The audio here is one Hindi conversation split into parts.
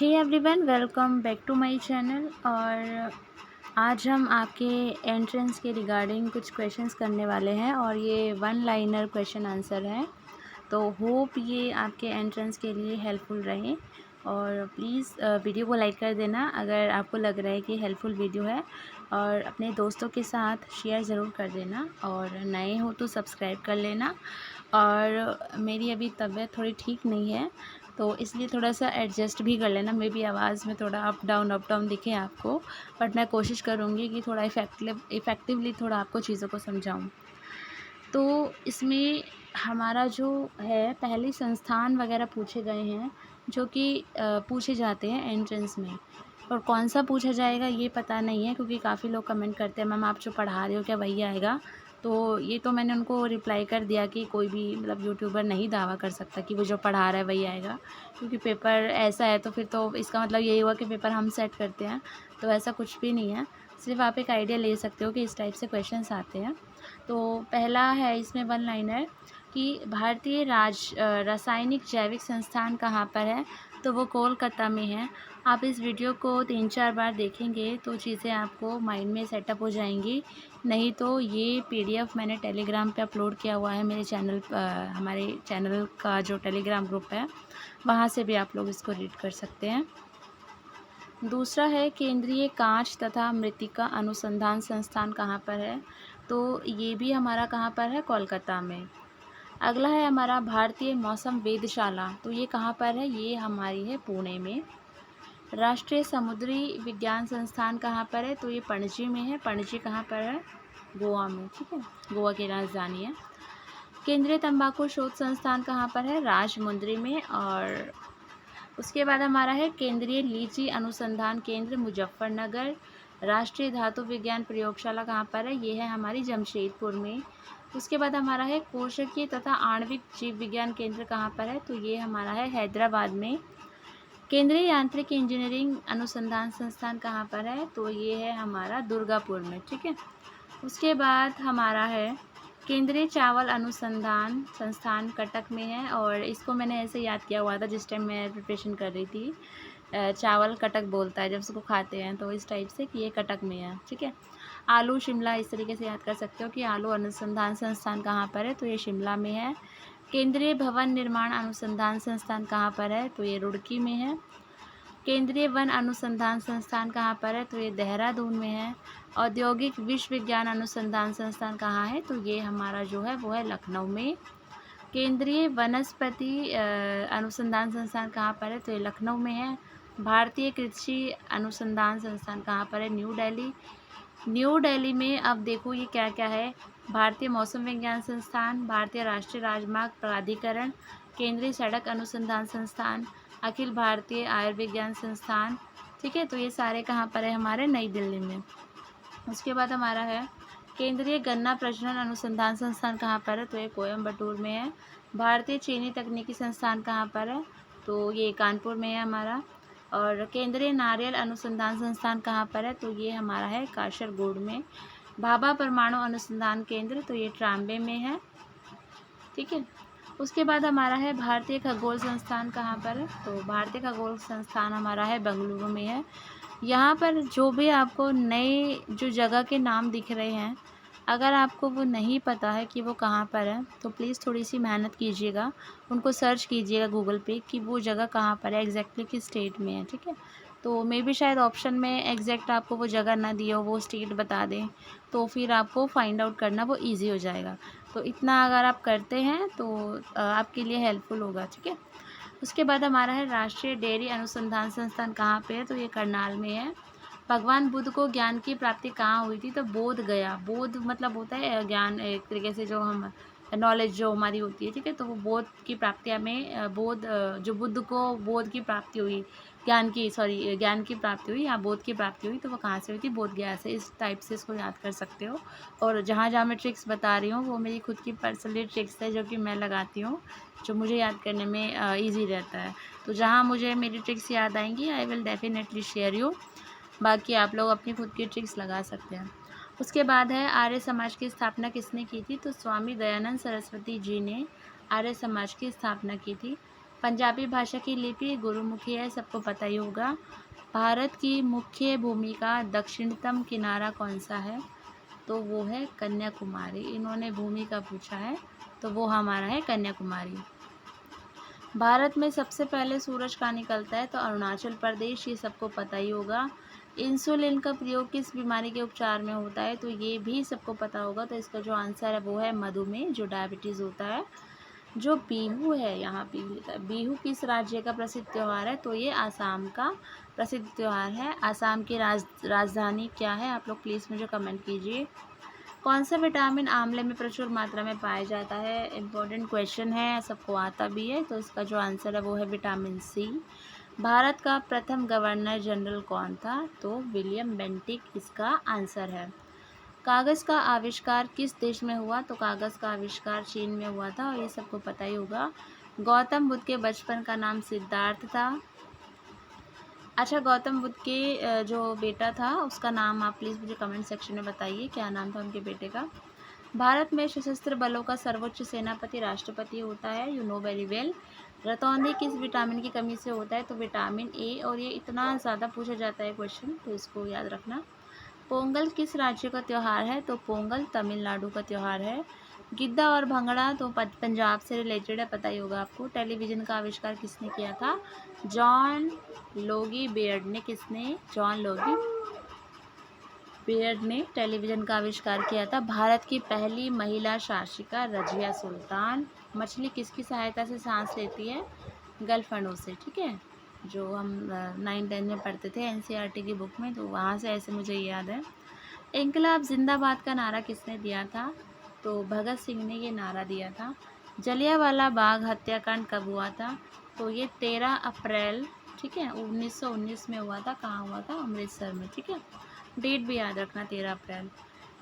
Hey everyone, welcome back to my channel. और आज हम आपके एंट्रेंस के रिगार्डिंग कुछ क्वेश्चंस करने वाले हैं और ये वन लाइनर क्वेश्चन आंसर है। तो होप ये आपके एंट्रेंस के लिए हेल्पफुल रहे और प्लीज़ वीडियो को लाइक कर देना अगर आपको लग रहा है कि हेल्पफुल वीडियो है, और अपने दोस्तों के साथ शेयर ज़रूर कर देना, और नए हो तो सब्सक्राइब कर लेना। और मेरी अभी तबीयत थोड़ी ठीक नहीं है तो इसलिए थोड़ा सा एडजस्ट भी कर लेना, मे बी आवाज़ में थोड़ा अप डाउन दिखे आपको, बट मैं कोशिश करूँगी कि थोड़ा इफ़ेक्टिवली थोड़ा आपको चीज़ों को समझाऊँ। तो इसमें हमारा जो है पहले संस्थान वगैरह पूछे गए हैं जो कि पूछे जाते हैं एंट्रेंस में, और कौन सा पूछा जाएगा ये पता नहीं है क्योंकि काफ़ी लोग कमेंट करते हैं मैम आप जो पढ़ा रहे हो क्या वही आएगा। तो ये तो मैंने उनको रिप्लाई कर दिया कि कोई भी मतलब यूट्यूबर नहीं दावा कर सकता कि वो जो पढ़ा रहा है वही आएगा, क्योंकि पेपर ऐसा है तो फिर तो इसका मतलब यही हुआ कि पेपर हम सेट करते हैं। तो ऐसा कुछ भी नहीं है, सिर्फ आप एक आइडिया ले सकते हो कि इस टाइप से क्वेश्चंस आते हैं। तो पहला है इसमें वन लाइनर कि भारतीय रासायनिक जैविक संस्थान कहाँ पर है, तो वो कोलकाता में है। आप इस वीडियो को 3-4 बार देखेंगे तो चीज़ें आपको माइंड में सेटअप हो जाएंगी। नहीं तो ये पीडीएफ मैंने टेलीग्राम पे अपलोड किया हुआ है मेरे चैनल, हमारे चैनल का जो टेलीग्राम ग्रुप है वहाँ से भी आप लोग इसको रीड कर सकते हैं। दूसरा है केंद्रीय कांच तथा मृत्तिका अनुसंधान संस्थान कहाँ पर है, तो ये भी हमारा कहाँ पर है, कोलकाता में। अगला है हमारा भारतीय मौसम वेधशाला, तो ये कहाँ पर है, ये हमारी है पुणे में। राष्ट्रीय समुद्री विज्ञान संस्थान कहाँ पर है, तो ये पणजी में है। पणजी कहाँ पर है, गोवा में, ठीक है, गोवा की राजधानी है। केंद्रीय तंबाकू शोध संस्थान कहाँ पर है, राजमुंद्री में। और उसके बाद हमारा है केंद्रीय लीची अनुसंधान केंद्र मुजफ्फरनगर। राष्ट्रीय धातु विज्ञान प्रयोगशाला कहाँ पर है, ये है हमारी जमशेदपुर में। उसके बाद हमारा है कोशिकीय तथा आणविक जीव विज्ञान केंद्र कहाँ पर है, तो ये हमारा है हैदराबाद में। केंद्रीय यांत्रिक इंजीनियरिंग अनुसंधान संस्थान कहाँ पर है, तो ये है हमारा दुर्गापुर में, ठीक है। उसके बाद हमारा है केंद्रीय चावल अनुसंधान संस्थान कटक में है, और इसको मैंने ऐसे याद किया हुआ था जिस टाइम मैं प्रिपरेशन कर रही थी। चावल कटक बोलता है जब उसको खाते हैं, तो इस टाइप से कि ये कटक में है, ठीक है। आलू शिमला इस तरीके से याद कर सकते हो कि आलू अनुसंधान संस्थान कहाँ पर है, तो ये शिमला में है। केंद्रीय भवन निर्माण अनुसंधान संस्थान कहाँ पर है, तो ये रुड़की में है। केंद्रीय वन अनुसंधान संस्थान कहाँ पर है, तो ये देहरादून में है। औद्योगिक विश्वविज्ञान अनुसंधान संस्थान कहाँ है, तो ये हमारा जो है वो है लखनऊ में। केंद्रीय वनस्पति अनुसंधान संस्थान कहाँ पर है, तो ये लखनऊ में है। भारतीय कृषि अनुसंधान संस्थान कहाँ पर है, न्यू दिल्ली। न्यू दिल्ली में अब देखो ये क्या क्या है, भारतीय मौसम विज्ञान संस्थान, भारतीय राष्ट्रीय राजमार्ग प्राधिकरण, केंद्रीय सड़क अनुसंधान संस्थान, अखिल भारतीय आयुर्विज्ञान संस्थान, ठीक है। तो ये सारे कहाँ पर है, हमारे नई दिल्ली में। उसके बाद हमारा है केंद्रीय गन्ना प्रजनन अनुसंधान संस्थान कहाँ पर है, तो ये कोयम्बटूर में है। भारतीय चीनी तकनीकी संस्थान कहाँ पर है, तो ये कानपुर में है हमारा। और केंद्रीय नारियल अनुसंधान संस्थान कहाँ पर है, तो ये हमारा है काशरगोड में। भाभा परमाणु अनुसंधान केंद्र, तो ये ट्राम्बे में है, ठीक है। उसके बाद हमारा है भारतीय खगोल संस्थान कहाँ पर है, तो भारतीय खगोल संस्थान हमारा है बेंगलुरु में है। यहाँ पर जो भी आपको नए जो जगह के नाम दिख रहे हैं, अगर आपको वो नहीं पता है कि वो कहाँ पर है, तो प्लीज़ थोड़ी सी मेहनत कीजिएगा, उनको सर्च कीजिएगा गूगल पे कि वो जगह कहाँ पर है, एग्जैक्टली किस स्टेट में है, ठीक है। तो मे भी शायद ऑप्शन में एग्जैक्ट आपको वो जगह ना दी हो, वो स्टेट बता दें, तो फिर आपको फाइंड आउट करना वो ईजी हो जाएगा। तो इतना अगर आप करते हैं तो आपके लिए हेल्पफुल होगा, ठीक है। उसके बाद हमारा है राष्ट्रीय डेयरी अनुसंधान संस्थान कहाँ पे है, तो ये करनाल में है। भगवान बुद्ध को ज्ञान की प्राप्ति कहाँ हुई थी, तो बोध गया। बोध मतलब होता है ज्ञान, एक तरीके से जो हम नॉलेज जो हमारी होती है, ठीक है। तो वो बोध की प्राप्ति हमें जो बुद्ध को बोध की प्राप्ति हुई, ज्ञान की प्राप्ति हुई या बोध की प्राप्ति हुई, तो वो कहाँ से हुई थी, बोध गया से। इस टाइप से इसको याद कर सकते हो। और जहाँ जहाँ मैं ट्रिक्स बता रही हूँ वो मेरी खुद की पर्सनली ट्रिक्स है जो कि मैं लगाती हूँ, जो मुझे याद करने में ईजी रहता है। तो जहाँ मुझे मेरी ट्रिक्स याद आएंगी I will definitely share you. बाकी आप लोग अपनी खुद की ट्रिक्स लगा सकते हैं। उसके बाद है आर्य समाज की स्थापना किसने की थी, तो स्वामी दयानंद सरस्वती जी ने आर्य समाज की स्थापना की थी। पंजाबी भाषा की लिपि गुरुमुखी है, सबको पता ही होगा। भारत की मुख्य भूमि का दक्षिणतम किनारा कौन सा है? तो वो है कन्याकुमारी। इन्होंने भूमि का पूछा है, तो वो हमारा है कन्याकुमारी। भारत में सबसे पहले सूरज कहाँ निकलता है? तो अरुणाचल प्रदेश, ये सबको पता ही होगा। इंसुलिन का प्रयोग किस बीमारी के उपचार में होता है? तो ये भी सबको पता होगा। तो इसका जो आंसर है वो है मधुमेह, जो डायबिटीज़ होता है। जो बिहू है, यहाँ पे लिखा है, बिहू किस राज्य का प्रसिद्ध त्यौहार है? तो ये आसाम का प्रसिद्ध त्यौहार है। आसाम की राजधानी क्या है? आप लोग प्लीज़ मुझे कमेंट कीजिए। कौन सा विटामिन आंवले में प्रचुर मात्रा में पाया जाता है? इम्पोर्टेंट क्वेश्चन है, सबको आता भी है। तो इसका जो आंसर है वो है विटामिन सी। भारत का प्रथम गवर्नर जनरल कौन था? तो विलियम बेंटिक इसका आंसर है। कागज़ का आविष्कार किस देश में हुआ? तो कागज़ का आविष्कार चीन में हुआ था, और ये सबको पता ही होगा। गौतम बुद्ध के बचपन का नाम सिद्धार्थ था। अच्छा, गौतम बुद्ध के जो बेटा था उसका नाम आप प्लीज़ मुझे कमेंट सेक्शन में बताइए, क्या नाम था उनके बेटे का। भारत में सशस्त्र बलों का सर्वोच्च सेनापति राष्ट्रपति होता है, यू नो वेरी वेल। रतौंधी किस विटामिन की कमी से होता है? तो विटामिन ए, और ये इतना ज़्यादा पूछा जाता है क्वेश्चन, तो इसको याद रखना। पोंगल किस राज्य का त्यौहार है? तो पोंगल तमिलनाडु का त्यौहार है। गिद्दा और भंगड़ा तो पंजाब से रिलेटेड है, पता ही होगा आपको। टेलीविज़न का आविष्कार किसने किया था? जॉन लोगी बेयर्ड ने। किसने? जॉन लोगी बेयर्ड ने टेलीविज़न का आविष्कार किया था। भारत की पहली महिला शासिका रज़िया सुल्तान। मछली किसकी सहायता से सांस लेती है? गलफंडों से, ठीक है। जो हम 9-10 में पढ़ते थे एनसीईआरटी की बुक में, तो वहाँ से ऐसे मुझे याद है। इनकलाब जिंदाबाद का नारा किसने दिया था? तो भगत सिंह ने ये नारा दिया था। जलियांवाला बाग हत्याकांड कब हुआ था? तो ये 13 अप्रैल, ठीक है, 1919 में हुआ था। कहाँ हुआ था? अमृतसर में, ठीक है। डेट भी याद रखना, 13 अप्रैल।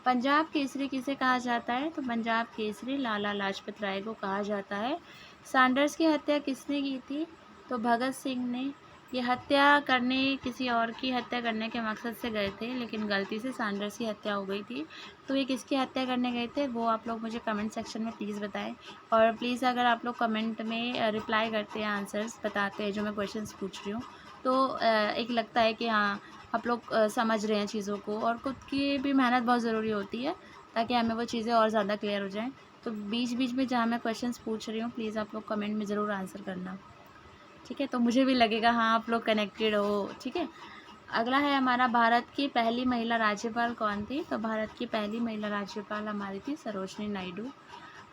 पंजाब केसरी किसे कहा जाता है? तो पंजाब केसरी लाला लाजपत राय को कहा जाता है। सैंडर्स की हत्या किसने की थी? तो भगत सिंह ने। ये हत्या करने, किसी और की हत्या करने के मकसद से गए थे, लेकिन गलती से सैंडर्स की हत्या हो गई थी। तो ये किसकी हत्या करने गए थे, वो आप लोग मुझे कमेंट सेक्शन में प्लीज़ बताएं। और प्लीज़ अगर आप लोग कमेंट में रिप्लाई करते हैं, आंसर्स बताते हैं जो मैं क्वेश्चंस पूछ रही हूँ, तो एक लगता है कि हाँ, आप लोग समझ रहे हैं चीज़ों को। और खुद की भी मेहनत बहुत ज़रूरी होती है, ताकि हमें वो चीज़ें और ज़्यादा क्लियर हो जाएँ। तो बीच बीच में जहाँ मैं क्वेश्चंस पूछ रही हूँ, प्लीज़ आप लोग कमेंट में ज़रूर आंसर करना, ठीक है। तो मुझे भी लगेगा हाँ आप लोग कनेक्टेड हो, ठीक है। अगला है हमारा, भारत की पहली महिला राज्यपाल कौन थी? तो भारत की पहली महिला राज्यपाल हमारी थी सरोजनी नायडू।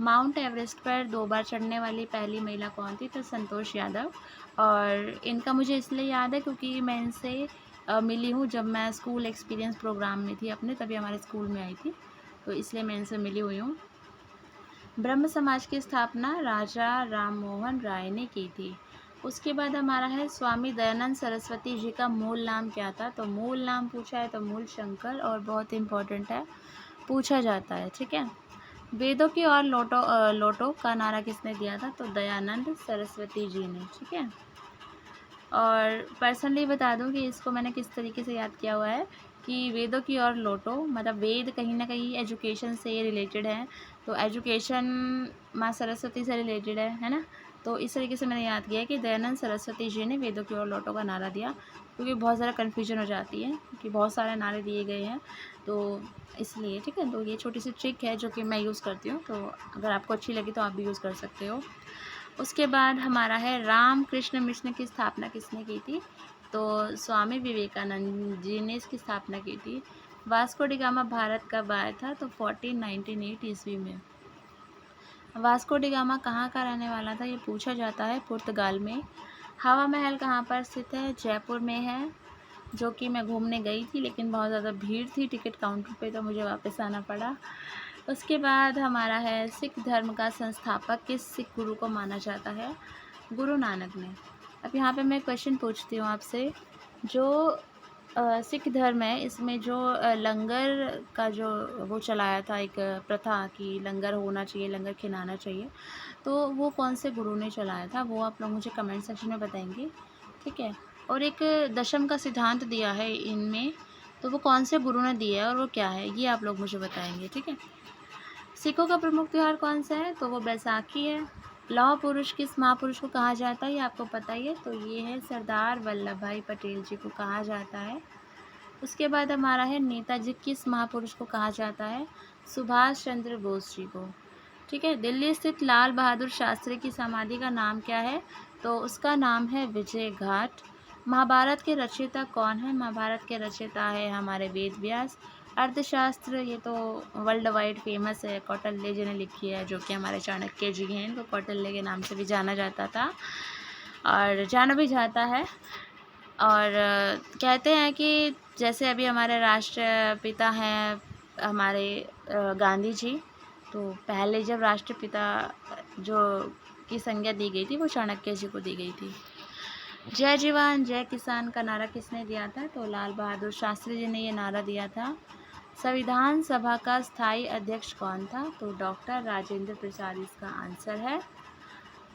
माउंट एवरेस्ट पर 2 बार चढ़ने वाली पहली महिला कौन थी? तो संतोष यादव। और इनका मुझे इसलिए याद है क्योंकि मैं इनसे मिली हूँ जब मैं स्कूल एक्सपीरियंस प्रोग्राम में थी अपने, तभी हमारे स्कूल में आई थी, तो इसलिए मैं इनसे मिली हुई हूँ। ब्रह्म समाज की स्थापना राजा राम मोहन राय ने की थी। उसके बाद हमारा है, स्वामी दयानंद सरस्वती जी का मूल नाम क्या था? तो मूल नाम पूछा है तो मूल शंकर, और बहुत इम्पोर्टेंट है, पूछा जाता है, ठीक है। वेदों की और लोटो का नारा किसने दिया था? तो दयानंद सरस्वती जी ने, ठीक है। और पर्सनली बता दूं कि इसको मैंने किस तरीके से याद किया हुआ है कि वेदों की और लोटो, मतलब वेद कहीं ना कहीं एजुकेशन से रिलेटेड है, तो एजुकेशन माँ सरस्वती से रिलेटेड है ना। तो इस तरीके से मैंने याद किया है कि दयानंद सरस्वती जी ने वेदों की और लोटो का नारा दिया, क्योंकि बहुत ज़्यादा कन्फ्यूजन हो जाती है कि बहुत सारे नारे दिए गए हैं, तो इसलिए, ठीक है। तो ये छोटी सी ट्रिक है जो कि मैं यूज़ करती हूँ, तो अगर आपको अच्छी लगी तो आप भी यूज़ कर सकते हो। उसके बाद हमारा है, रामकृष्ण मिशन की स्थापना किसने की थी? तो स्वामी विवेकानंद जी ने इसकी स्थापना की थी। वास्को डी गामा भारत कब आया था? तो 1498 ईस्वी में। वास्को डी गामा कहाँ का रहने वाला था? ये पूछा जाता है, पुर्तगाल में। हवा महल कहाँ पर स्थित है? जयपुर में है, जो कि मैं घूमने गई थी, लेकिन बहुत ज़्यादा भीड़ थी टिकट काउंटर पे, तो मुझे वापस आना पड़ा। उसके बाद हमारा है, सिख धर्म का संस्थापक किस सिख गुरु को माना जाता है? गुरु नानक ने। अब यहाँ पे मैं क्वेश्चन पूछती हूँ आपसे, जो सिख धर्म है, इसमें जो लंगर का जो वो चलाया था, एक प्रथा कि लंगर होना चाहिए, लंगर खिलाना चाहिए, तो वो कौन से गुरु ने चलाया था? वो आप लोग मुझे कमेंट सेक्शन में बताएंगे, ठीक है। और एक दशम का सिद्धांत दिया है इनमें, तो वो कौन से गुरु ने दिया है और वो क्या है, ये आप लोग मुझे बताएंगे, ठीक है। सिखों का प्रमुख त्यौहार कौन सा है? तो वो बैसाखी है। लौह पुरुष किस महापुरुष को कहा जाता है, ये आपको पता ही है, तो ये है सरदार वल्लभ भाई पटेल जी को कहा जाता है। उसके बाद हमारा है नेताजी किस महापुरुष को कहा जाता है, सुभाष चंद्र बोस जी को। ठीक है। दिल्ली स्थित लाल बहादुर शास्त्री की समाधि का नाम क्या है, तो उसका नाम है विजय घाट। महाभारत के रचयिता कौन है, महाभारत के रचयिता है हमारे वेद व्यास। अर्थशास्त्र ये तो वर्ल्ड वाइड फेमस है, कौटिल्य जी ने लिखी है, जो कि हमारे चाणक्य जी हैं, इनको कौटिल्य के नाम से भी जाना जाता था और जाना भी जाता है। और कहते हैं कि जैसे अभी हमारे राष्ट्रपिता हैं हमारे गांधी जी, तो पहले जब राष्ट्रपिता जो की संज्ञा दी गई थी वो चाणक्य जी को दी गई थी। जय जवान जय किसान का नारा किसने दिया था, तो लाल बहादुर शास्त्री जी ने ये नारा दिया था। संविधान सभा का स्थायी अध्यक्ष कौन था, तो डॉक्टर राजेंद्र प्रसाद इसका आंसर है।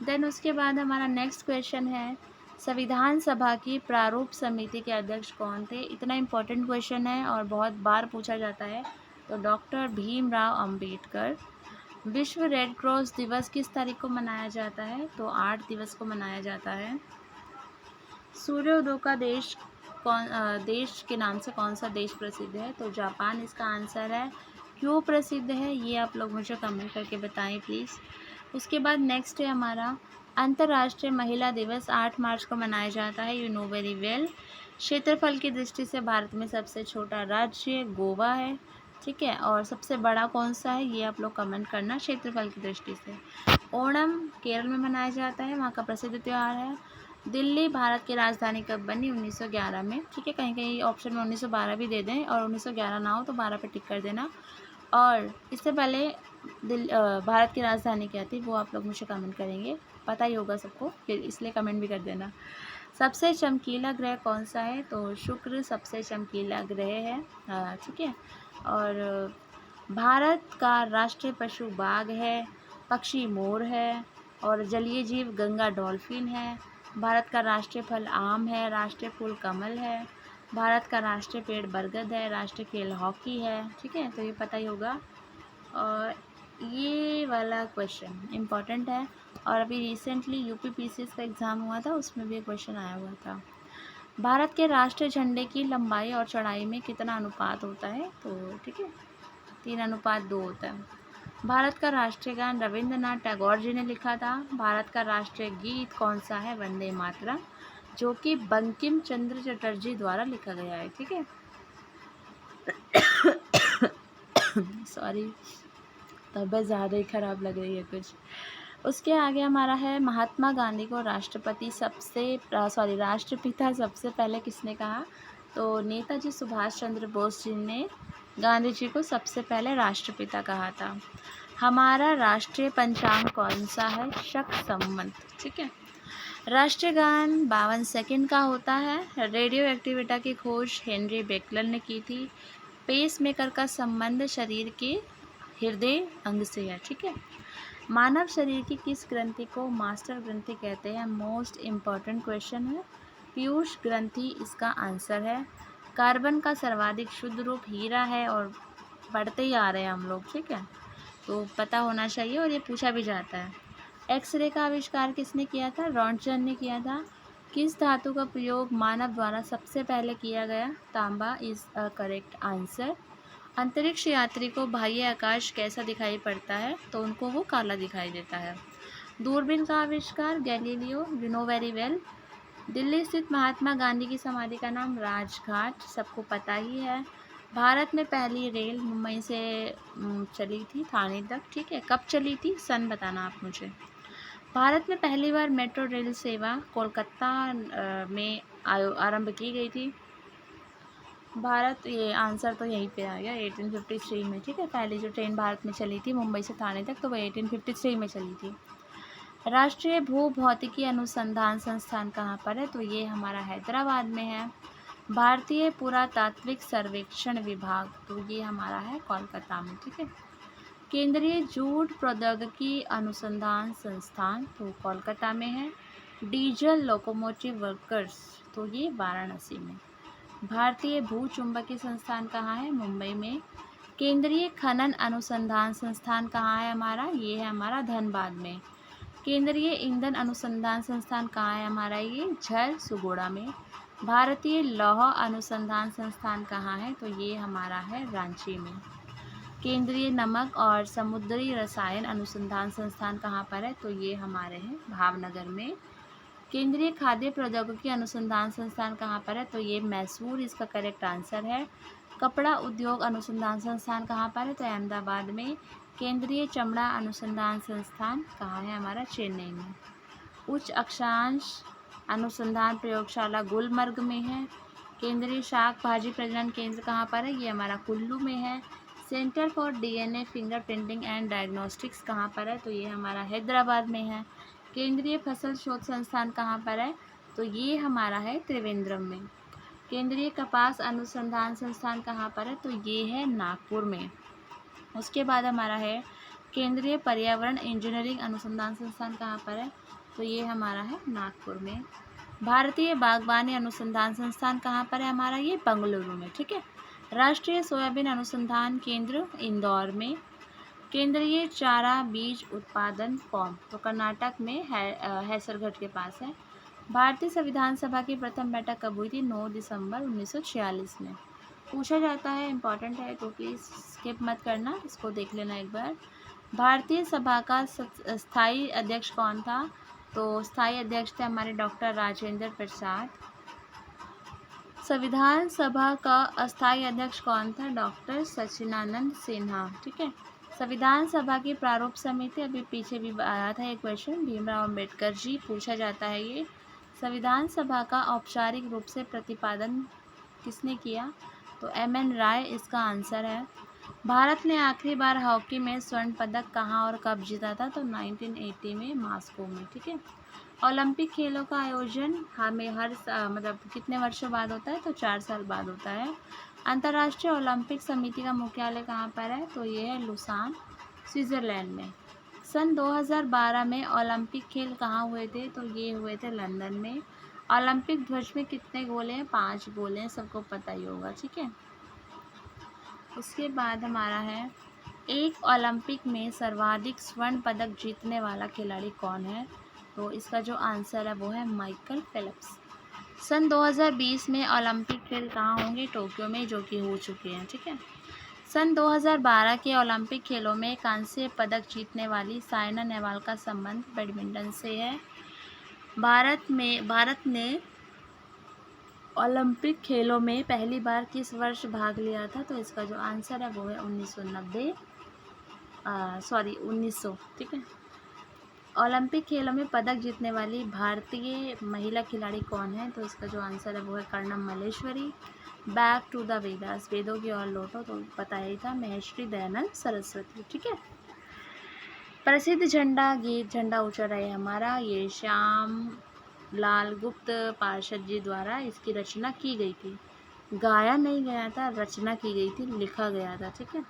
देन उसके बाद हमारा नेक्स्ट क्वेश्चन है, संविधान सभा की प्रारूप समिति के अध्यक्ष कौन थे। इतना इम्पोर्टेंट क्वेश्चन है और बहुत बार पूछा जाता है, तो डॉक्टर भीमराव अंबेडकर। विश्व रेड क्रॉस दिवस किस तारीख को मनाया जाता है, तो 8 दिवस को मनाया जाता है। सूर्योदय का देश के नाम से कौन सा देश प्रसिद्ध है, तो जापान इसका आंसर है। क्यों प्रसिद्ध है ये आप लोग मुझे कमेंट करके बताएं प्लीज़। उसके बाद नेक्स्ट है हमारा अंतर्राष्ट्रीय महिला दिवस 8 मार्च को मनाया जाता है, यू नो वेरी वेल। क्षेत्रफल की दृष्टि से भारत में सबसे छोटा राज्य गोवा है, ठीक है, और सबसे बड़ा कौन सा है ये आप लोग कमेंट करना क्षेत्रफल की दृष्टि से। ओणम केरल में मनाया जाता है, वहाँ का प्रसिद्ध त्यौहार है। दिल्ली भारत की राजधानी कब बनी, 1911 में, ठीक है, कहीं कहीं ऑप्शन में 1912 भी दे दें और 1911 ना हो तो 12 पे टिक कर देना। और इससे पहले भारत की राजधानी क्या थी वो आप लोग मुझे कमेंट करेंगे, पता ही होगा सबको, फिर इसलिए कमेंट भी कर देना। सबसे चमकीला ग्रह कौन सा है, तो शुक्र सबसे चमकीला ग्रह है, ठीक है। और भारत का राष्ट्रीय पशु बाघ है, पक्षी मोर है, और जलीय जीव गंगा डॉल्फिन है। भारत का राष्ट्रीय फल आम है, राष्ट्रीय फूल कमल है। भारत का राष्ट्रीय पेड़ बरगद है, राष्ट्रीय खेल हॉकी है, ठीक है, तो ये पता ही होगा। और ये वाला क्वेश्चन इम्पॉर्टेंट है और अभी रिसेंटली यूपीपीसीएस का एग्ज़ाम हुआ था, उसमें भी क्वेश्चन आया हुआ था। भारत के राष्ट्रीय झंडे की लंबाई और चौड़ाई में कितना अनुपात होता है, तो ठीक है 3:2 होता है। भारत का राष्ट्रीय गान रविंद्रनाथ टैगोर जी ने लिखा था। भारत का राष्ट्रीय गीत कौन सा है, वंदे मातरम, जो कि बंकिम चंद्र चटर्जी द्वारा लिखा गया है, ठीक है। सॉरी, तबीयत ज़्यादा ही ख़राब लग रही है कुछ। उसके आगे हमारा है महात्मा गांधी को राष्ट्रपिता सबसे पहले किसने कहा, तो नेताजी सुभाष चंद्र बोस जी ने गांधी जी को सबसे पहले राष्ट्रपिता कहा था। हमारा राष्ट्रीय पंचांग कौन सा है, शक संवत, ठीक है। राष्ट्रीय गान 52 सेकंड का होता है। रेडियो एक्टिविटी की खोज हेनरी बेकलर ने की थी। पेस मेकर का संबंध शरीर के हृदय अंग से है, ठीक है। मानव शरीर की किस ग्रंथि को मास्टर ग्रंथि कहते हैं, मोस्ट इम्पॉर्टेंट क्वेश्चन है। पीयूष ग्रंथि इसका आंसर है। कार्बन का सर्वाधिक शुद्ध रूप हीरा है और बढ़ते ही आ रहे हैं हम लोग, ठीक है, तो पता होना चाहिए और ये पूछा भी जाता है। एक्सरे का आविष्कार किसने किया था, रॉन्टजन ने किया था। किस धातु का प्रयोग मानव द्वारा सबसे पहले किया गया, तांबा इज़ अ करेक्ट आंसर। अंतरिक्ष यात्री को बाह्य आकाश कैसा दिखाई पड़ता है, तो उनको वो काला दिखाई देता है। दूरबीन का आविष्कार Galileo, you know very well. Delhi स्थित महात्मा गांधी की समाधि का नाम राजघाट, सबको पता ही है। भारत में पहली रेल मुंबई से चली थी थाने तक, ठीक है, कब चली थी, सन बताना आप मुझे। भारत में पहली बार मेट्रो रेल सेवा कोलकाता में आरंभ की गई थी। भारत, ये आंसर तो यहीं पे आ गया 1853 में, ठीक है। पहली जो ट्रेन भारत में चली थी मुंबई से थाने तक, तो वह 1853 में चली थी। राष्ट्रीय भूभौतिकी अनुसंधान संस्थान कहाँ पर है, तो ये हमारा हैदराबाद में है। भारतीय पुरातात्विक सर्वेक्षण विभाग, तो ये हमारा है कोलकाता में, ठीक है। केंद्रीय जूट प्रौद्योगिकी अनुसंधान संस्थान, तो कोलकाता में है। डीजल लोकोमोटिव वर्कर्स, तो ये वाराणसी में। भारतीय भूचुंबकीय संस्थान कहाँ है, मुंबई में। केंद्रीय खनन अनुसंधान संस्थान कहाँ है हमारा, ये है हमारा धनबाद में। केंद्रीय ईंधन अनुसंधान संस्थान कहाँ है हमारा? ये झरसुगुड़ा में। भारतीय लौह अनुसंधान संस्थान कहाँ है? तो ये हमारा है रांची में। केंद्रीय नमक और समुद्री रसायन अनुसंधान संस्थान कहाँ पर है? तो ये हमारे हैं भावनगर में। केंद्रीय खाद्य प्रौद्योगिकी अनुसंधान संस्थान कहाँ पर है? तो ये मैसूर इसका करेक्ट आंसर है। कपड़ा उद्योग अनुसंधान संस्थान कहाँ पर है? तो अहमदाबाद में। केंद्रीय चमड़ा अनुसंधान संस्थान कहाँ है हमारा? चेन्नई में। उच्च अक्षांश अनुसंधान प्रयोगशाला गुलमर्ग में है। केंद्रीय शाक भाजी प्रजनन केंद्र कहाँ पर है? ये हमारा कुल्लू में है। Centre for DNA fingerprinting and diagnostics कहाँ पर है? तो ये हमारा हैदराबाद में है। केंद्रीय फसल शोध संस्थान कहाँ पर है? तो ये हमारा है त्रिवेंद्रम में। केंद्रीय कपास अनुसंधान संस्थान कहाँ पर है? तो ये है नागपुर में। उसके बाद हमारा है केंद्रीय पर्यावरण इंजीनियरिंग अनुसंधान संस्थान कहाँ पर है? तो ये हमारा है नागपुर में। भारतीय बागवानी अनुसंधान संस्थान कहाँ पर है हमारा? ये बेंगलुरु में। ठीक है। राष्ट्रीय सोयाबीन अनुसंधान केंद्र इंदौर में। केंद्रीय चारा बीज उत्पादन फॉर्म तो कर्नाटक में है, हैसरगढ़ के पास है। भारतीय संविधान सभा की प्रथम बैठक कब हुई थी? 9 दिसंबर 1946 में। पूछा जाता है, इम्पॉर्टेंट है तो प्लीज़ स्किप मत करना, इसको देख लेना एक बार। भारतीय सभा का स्थायी अध्यक्ष कौन था? तो स्थायी अध्यक्ष थे हमारे डॉक्टर राजेंद्र प्रसाद। संविधान सभा का अस्थायी अध्यक्ष कौन था? डॉक्टर सच्चिदानंद सिन्हा। ठीक है। संविधान सभा की प्रारूप समिति, अभी पीछे भी आया था एक क्वेश्चन, भीमराव अंबेडकर जी, पूछा जाता है ये। संविधान सभा का औपचारिक रूप से प्रतिपादन किसने किया? तो एम.एन. राय इसका आंसर है। भारत ने आखिरी बार हॉकी में स्वर्ण पदक कहाँ और कब जीता था? तो 1980 में मॉस्को में। ठीक है। ओलंपिक खेलों का आयोजन हमें मतलब कितने वर्षों बाद होता है? तो 4 साल बाद होता है। अंतर्राष्ट्रीय ओलंपिक समिति का मुख्यालय कहाँ पर है? तो ये है लुसान, स्विट्ज़रलैंड में। सन 2012 में ओलंपिक खेल कहाँ हुए थे? तो ये हुए थे लंदन में। ओलंपिक ध्वज में कितने गोले हैं? 5 गोले हैं, सबको पता ही होगा। ठीक है। उसके बाद हमारा है एक ओलंपिक में सर्वाधिक स्वर्ण पदक जीतने वाला खिलाड़ी कौन है? तो इसका जो आंसर है वो है माइकल फेल्प्स। सन 2020 में ओलंपिक खेल कहाँ होंगे? टोक्यो में, जो कि हो चुके हैं। ठीक है। सन 2012 के ओलंपिक खेलों में कांस्य पदक जीतने वाली साइना नेहवाल का संबंध बैडमिंटन से है। भारत ने ओलंपिक खेलों में पहली बार किस वर्ष भाग लिया था? तो इसका जो आंसर है वो है 1900। ठीक है। ओलंपिक खेलों में पदक जीतने वाली भारतीय महिला खिलाड़ी कौन है? तो इसका जो आंसर है वो है Karnam Malleswari. Back to the Vedas, वेदों की ओर लौटो, तो पता ही था, महेश्वरी दयानंद सरस्वती। ठीक है। प्रसिद्ध झंडा गीत झंडा ऊंचा रहे हमारा, ये श्याम लाल गुप्त पार्षद जी द्वारा इसकी रचना की गई थी। गाया नहीं गया था, रचना की गई थी, लिखा गया था। ठीक है।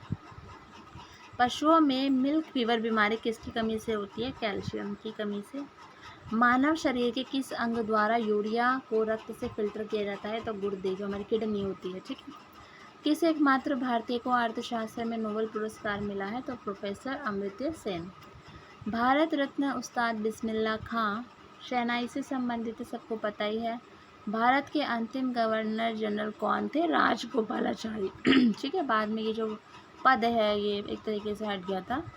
पशुओं में मिल्क फीवर बीमारी किसकी कमी से होती है? कैल्शियम की कमी से। मानव शरीर के किस अंग द्वारा यूरिया को रक्त से फिल्टर किया जाता है? तो गुर्दे, जो हमारी किडनी होती है। ठीक है। किस एकमात्र भारतीय को अर्थशास्त्र में नोबेल पुरस्कार मिला है? तो प्रोफेसर अमर्त्य सेन। भारत रत्न उस्ताद बिस्मिल्लाह खां शहनाई से संबंधित है, सबको पता ही है। भारत के अंतिम गवर्नर जनरल कौन थे? राजगोपालाचारी। ठीक है। बाद में ये जो पद है ये एक तरीके से हट गया था।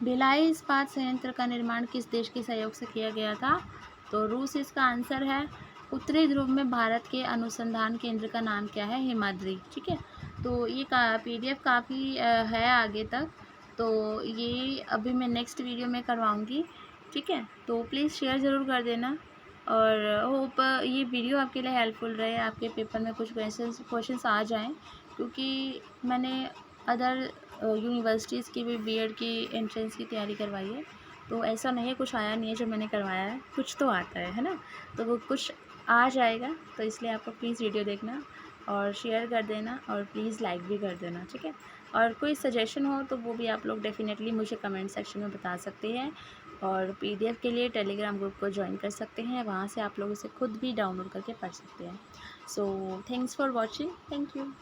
भिलाई इस्पात संयंत्र का निर्माण किस देश के सहयोग से किया गया था? तो रूस इसका आंसर है। उत्तरी ध्रुव में भारत के अनुसंधान केंद्र का नाम क्या है? हिमाद्री। ठीक है। तो ये PDF काफ़ी है आगे तक, तो ये अभी मैं नेक्स्ट वीडियो में करवाऊँगी। ठीक है। तो प्लीज़ शेयर ज़रूर कर देना, और होप ये वीडियो आपके लिए हेल्पफुल रहे, आपके पेपर में कुछ क्वेश्चंस आ जाएं, क्योंकि मैंने अदर यूनिवर्सिटीज़ की भी बीएड की एंट्रेंस की तैयारी करवाई है, तो ऐसा नहीं है कुछ आया नहीं है जो मैंने करवाया है, कुछ तो आता है ना, तो वो कुछ आ जाएगा। तो इसलिए आपको प्लीज़ वीडियो देखना और शेयर कर देना, और प्लीज़ लाइक भी कर देना। ठीक है। और कोई सजेशन हो तो वो भी आप लोग डेफिनेटली मुझे कमेंट सेक्शन में बता सकते हैं, और PDF के लिए टेलीग्राम ग्रुप को ज्वाइन कर सकते हैं, वहाँ से आप लोग इसे खुद भी डाउनलोड करके पढ़ सकते हैं। So thanks for watching, thank you.